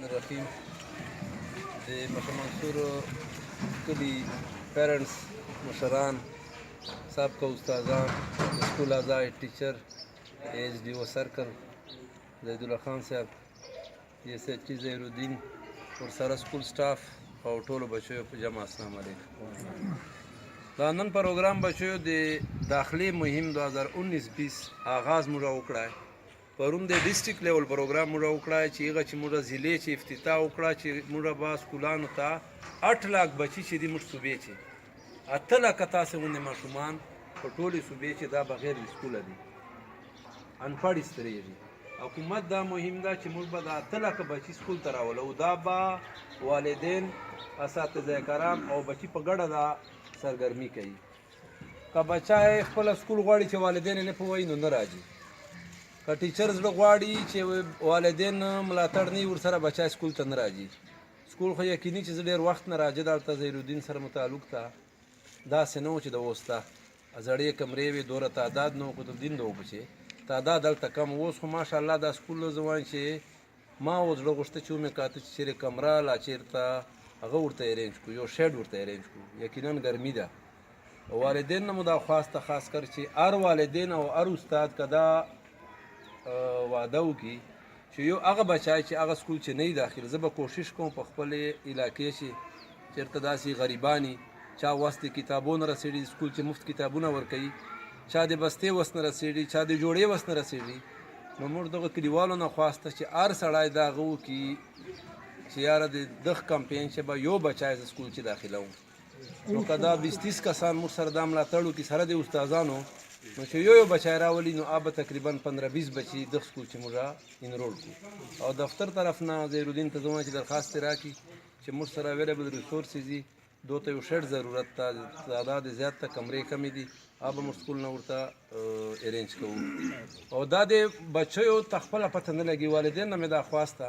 الرحیم د مشه منصور کلي پیرنټس مشران سابقه استادان د سکول اعضای ټیچر ایچ ډي او سرکل زید الله خان صاحب ایس ایچ ای ظهیر الدین ورسره سکول سټاف او ټولو بچیو په جمع السلام علیکم. دا نن پروګرام بچیو د داخلي مهم 2019-20 آغاز موږ وکړای. پرون د ډیسټریکټ لیول پروګرام موږ وکړای چې هغه چې موږ ضلع چې افتتاح وکړه چې موږ به سکولانو ته 8 لاک بچي چې دي موږ صوبې چې 8 لاکه تاسې غوندې ماشومان په ټولې صوبې چې دا بغیر د سکوله دي انپړ ایسترېږي. حکومت دا مهم ده چې موږ به دا 8 لاکه بچي سکول ته راولو. دا به والدین اساتذه کرام او بچي په ګډه دا سرګرمي کوي. که بچی خپله سکول غواړي چې والدین یې نه پوهوي نو نه راځي. که ټیچر زړه غواړي چې والدین ملاتړ نه وي ورسره بچی سکول ته نه راځي. سکول خو یقیني چې زه ډېر وخت نه راځه دلته ظهیر الدین سره متعلق ته داسې نه و چې د اوس ته زړې کمرې وې دوره تعداد نه و قطبالدین د وپچې تعداد دلته کم. اوس خو ماشاءالله دا سکول زه وایم چې ما اوس زړه غوښته چې ومې کاته چې چېرې کمره لا چېرته هغه ورته ارینج کړو یو شیډ ورته ارینج کړو. یقینا ګرمي ده. والدین نه مو دا خواسته خاص کر چې هر والدین او هر استاد که دا واده وکړي چې یو هغه بچی چې هغه سکول چې نه وي داخل زه به کوشش کوم په خپلې علاقې چې چېرته داسې غریبانې چا وس د کتابو نه رسېږي سکول چې مفت کتابونه ورکوي چا د بستې وس نه رسېږي چا د جوړې وس نه رسېږي نو موږ دغه کلیوالو نه خواسته چې هر سړی دا هغه وکړي چې یاره د دغه کمپین چې به یو بچی زه سکول چې داخلوم نو که دا 20-30 کسان موږ سره دا ملاتړ وکړي سره د استادانو نو چې یو بچی راولي نو هغه به تقریبا 15-20 بچي دغه سکول چې موږ انرول کړو. او دفتر طرف نه ظهیر الدین ته زه وایم چې درخواست یې راکړي چې موږ سره اویلیبل ریسورسز دي دو ته یو شیډ ضرورت ته تعداد زیات ته کمرې کمې دي هغه به موږ سکول نه ورته ارینج کوو. او دا د بچیو ته خپله پته نه لګي. والدین نه مې دا خواسته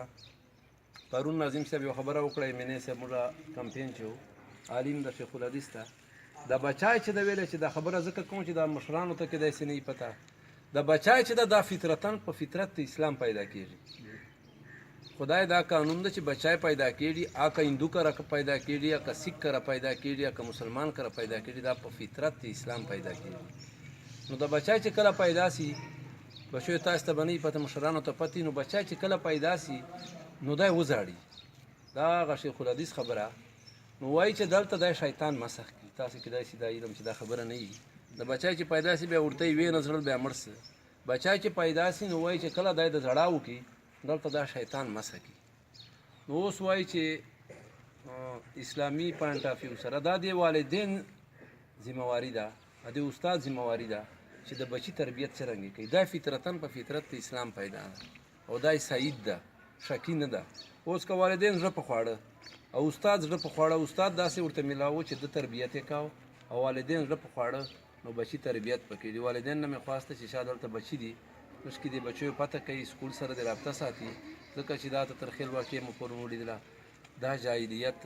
پرون ناظم صاحب یو خبره وکړه ایم صاحب موږ کمپین چې و عالم د شیخ الحدیث ته د بچای چې د ویلې چې دا خبره ځکه کوم چې د مشرانو ته کې داسې نه وي پته د بچای چې دا فطرتاً په فطرت د اسلام پیدا کېږي. خدای دا قانون ده چې بچای پیدا کېږي که هندو کره پیدا کېږي که سیک کره پیدا کېږي که مسلمان کره پیدا کېږي دا په فطرت د اسلام پیدا کېږي. نو د بچای چې کله پیدا سي بچیو تاسو ته به نه وي پته مشرانو ته پته نو بچای چې کله پیدا سي نو دی وزاړي. دا هغه شیخ الحدیث خبره نو وایي چې دلته دا شیطان مسخ کړي. تاسو کېدای شي دا علم چې دا خبره نه وي. د بچی چې پیدا سي بیا ورته یې ویې نه زړل بیا مړ سه. بچی چې پیدا سي نو وایي چې کله دا د زړه وکړي دلته دا شیطان مسخ کړي. نو اوس وایي چې اسلامي پوینټ آف ویو سره دا د والدین ذمهواري ده د استاد ذمهواري ده چې د بچي تربیت څرنګه کوي. دا فطرتاً په فطرت د اسلام پیدا ده او دا سعید ده شکی نه ده. اوس که والدین زړه په خواړه او استاد زړه په خواړه استاد داسې ورته میلاو چې د تربیت یې کاو او والدین زړه په خواړه نو بچي تربیت پکې دي. والدین نه مې خواسته چې شاید دلته بچي دي مشکې د بچیو پته کوي سکول سره د رابطه ساتي ځکه چې دا ته ترخیل واقع مو پرون ولیدله دا جاهلیت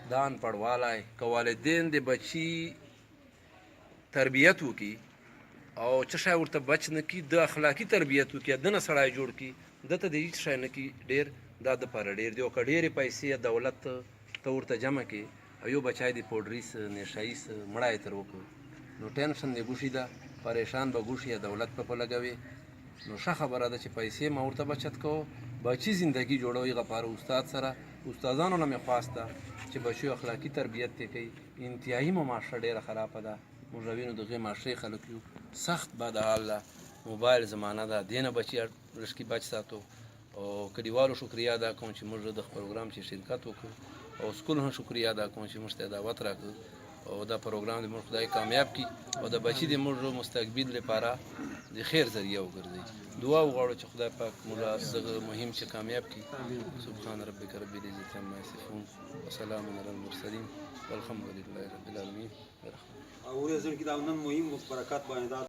دا انپړوالی که والدین د بچي تربیت وکړي او څه شی ورته بچ نه کړي د اخلاقي تربیت وکړي دنه سړی جوړ کړي دته د هېڅ شی نه کړي ډېر دا دپاره ډېر دی. او که ډېرې پیسې دولت ته ورته جمع کړي او یو بچی د پوډري څه نشایي څه مړه یې تر وکړو نو ټینشن د ګوشي ده پریشان به ګوشي دولت په لګوي. نو ښه خبره ده چې پیسې ما ورته بچت کوو بچي زندګي جوړوي غپاره استاد سره. استادانو نه مې خواسته چې بچیو اخلاقي تربیت یې کوي. انتهایي مو معاشره ډېره خرابه ده. موږ وینو دغې معاشرې خلک یو سخت بد حال ده. موبایل زمانه ده دې نه بچي رشکي بچ ساتو. او کلیوالو شکریه ادا کوم چې موږ د پروګرام چې شرکت وکړو او سکول هم شکریه ادا کوم چې موږ ته دعوت راکړو او دا پروګرام د موږ خدای کامیاب کړي او د بچي د موږ مستقبل لپاره د خیر ذریعہ وګرځي. دعا وغواړو چې خدای پاک موږ دغه مهم چې کامیاب کړي. سبحان ربک رب العزة عما یصفون وسلام علی المرسلین والحمد لله رب العالمین. او ورځ کې دا نن مهم برکات باندې